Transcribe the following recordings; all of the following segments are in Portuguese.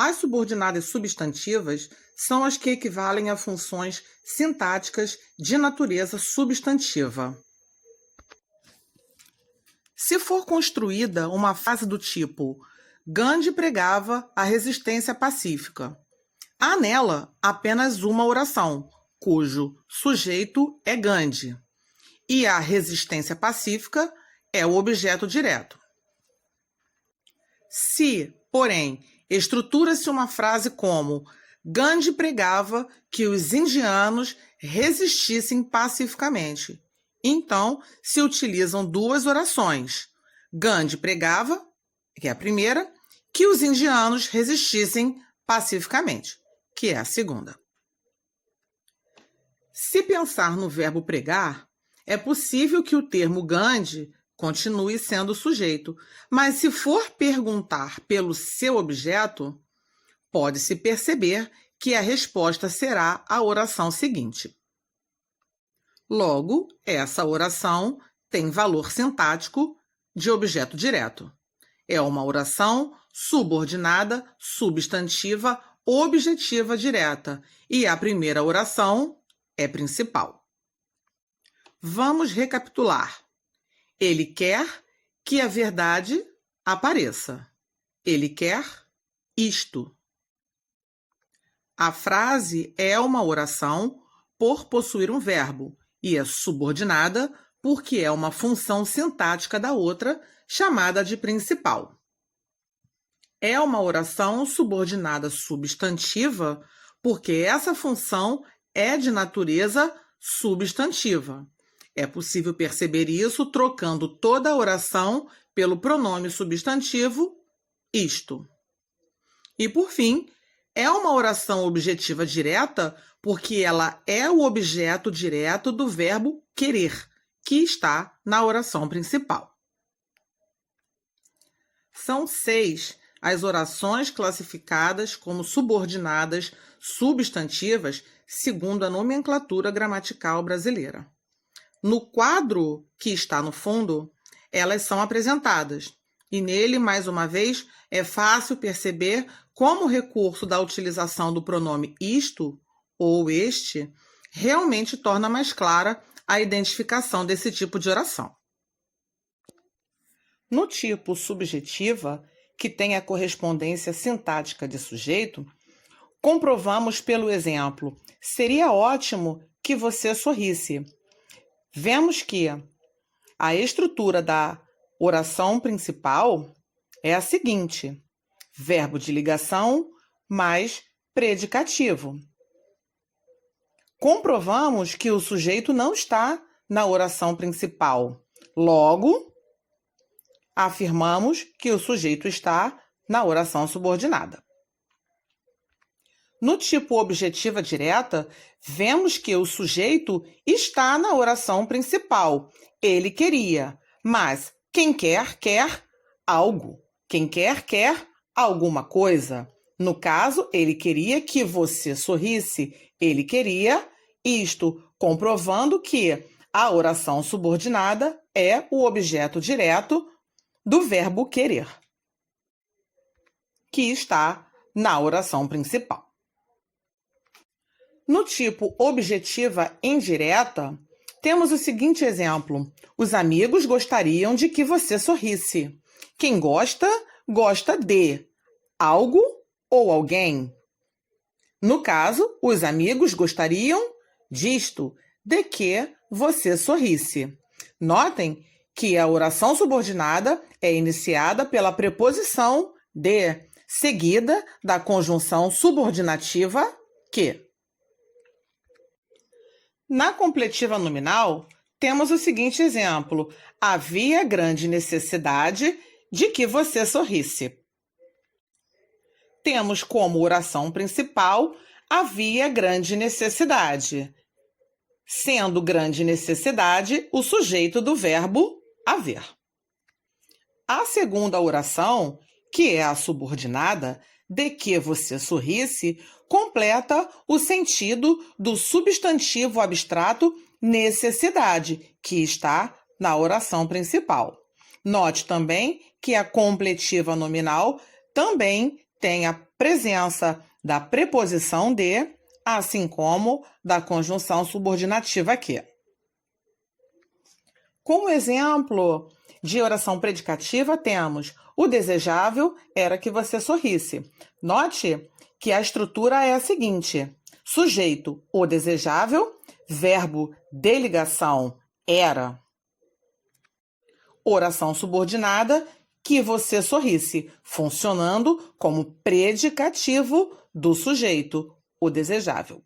As subordinadas substantivas são as que equivalem a funções sintáticas de natureza substantiva. Se for construída uma frase do tipo Gandhi pregava a resistência pacífica, há nela apenas uma oração, cujo sujeito é Gandhi, e a resistência pacífica é o objeto direto. Se, porém, estrutura-se uma frase como Gandhi pregava que os indianos resistissem pacificamente, então se utilizam duas orações. Gandhi pregava, que é a primeira, que os indianos resistissem pacificamente, que é a segunda. Se pensar no verbo pregar, é possível que o termo Gandhi continue sendo o sujeito, mas se for perguntar pelo seu objeto, pode-se perceber que a resposta será a oração seguinte. Logo, essa oração tem valor sintático de objeto direto. É uma oração subordinada, substantiva, objetiva direta, e a primeira oração é principal. Vamos recapitular. Ele quer que a verdade apareça. Ele quer isto. A frase é uma oração por possuir um verbo e é subordinada porque é uma função sintática da outra, chamada de principal. É uma oração subordinada substantiva porque essa função é de natureza substantiva. É possível perceber isso trocando toda a oração pelo pronome substantivo isto. E, por fim, é uma oração objetiva direta porque ela é o objeto direto do verbo querer, que está na oração principal. São 6 as orações classificadas como subordinadas substantivas segundo a nomenclatura gramatical brasileira. No quadro que está no fundo, elas são apresentadas, e nele, mais uma vez, é fácil perceber como o recurso da utilização do pronome isto ou este realmente torna mais clara a identificação desse tipo de oração. No tipo subjetiva, que tem a correspondência sintática de sujeito, comprovamos pelo exemplo, seria ótimo que você sorrisse. Vemos que a estrutura da oração principal é a seguinte: verbo de ligação mais predicativo. Comprovamos que o sujeito não está na oração principal. Logo, afirmamos que o sujeito está na oração subordinada. No tipo objetiva direta, vemos que o sujeito está na oração principal. Ele queria, mas quem quer, quer algo. Quem quer, quer alguma coisa. No caso, ele queria que você sorrisse. Ele queria isto, comprovando que a oração subordinada é o objeto direto do verbo querer, que está na oração principal. No tipo objetiva indireta, temos o seguinte exemplo: os amigos gostariam de que você sorrisse. Quem gosta, gosta de algo ou alguém. No caso, os amigos gostariam disto, de que você sorrisse. Notem que a oração subordinada é iniciada pela preposição de, seguida da conjunção subordinativa que. Na completiva nominal, temos o seguinte exemplo: havia grande necessidade de que você sorrisse. Temos como oração principal havia grande necessidade, sendo grande necessidade o sujeito do verbo haver. A segunda oração, que é a subordinada, de que você sorrisse, completa o sentido do substantivo abstrato necessidade, que está na oração principal. Note também que a completiva nominal também tem a presença da preposição de, assim como da conjunção subordinativa que. Como exemplo de oração predicativa, temos: o desejável era que você sorrisse. Note que a estrutura é a seguinte: sujeito, o desejável, verbo de ligação, era. Oração subordinada, que você sorrisse, funcionando como predicativo do sujeito, o desejável.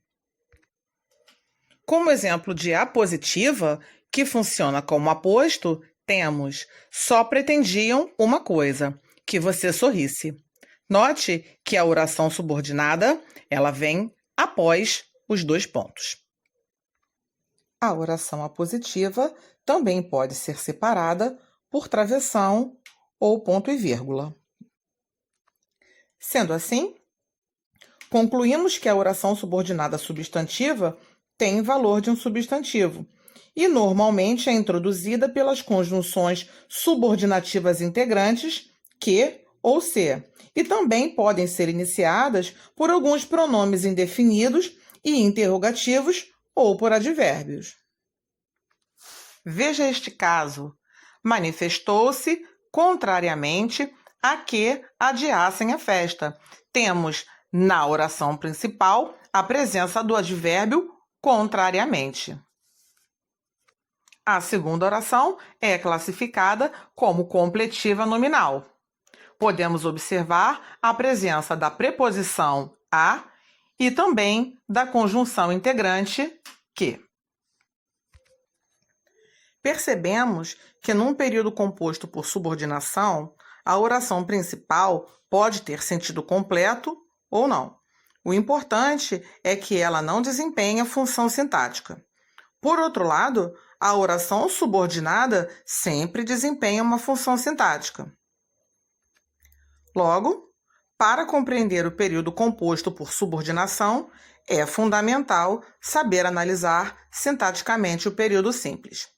Como exemplo de apositiva, que funciona como aposto, temos: só pretendiam uma coisa, que você sorrisse. Note que a oração subordinada, ela vem após os dois pontos. A oração apositiva também pode ser separada por travessão ou ponto e vírgula. Sendo assim, concluímos que a oração subordinada substantiva tem valor de um substantivo e normalmente é introduzida pelas conjunções subordinativas integrantes que ou se, e também podem ser iniciadas por alguns pronomes indefinidos e interrogativos ou por advérbios. Veja este caso: manifestou-se contrariamente a que adiassem a festa. Temos na oração principal a presença do advérbio contrariamente. A segunda oração é classificada como completiva nominal. Podemos observar a presença da preposição a e também da conjunção integrante que. Percebemos que num período composto por subordinação, a oração principal pode ter sentido completo ou não. O importante é que ela não desempenha função sintática. Por outro lado, a oração subordinada sempre desempenha uma função sintática. Logo, para compreender o período composto por subordinação, é fundamental saber analisar sintaticamente o período simples.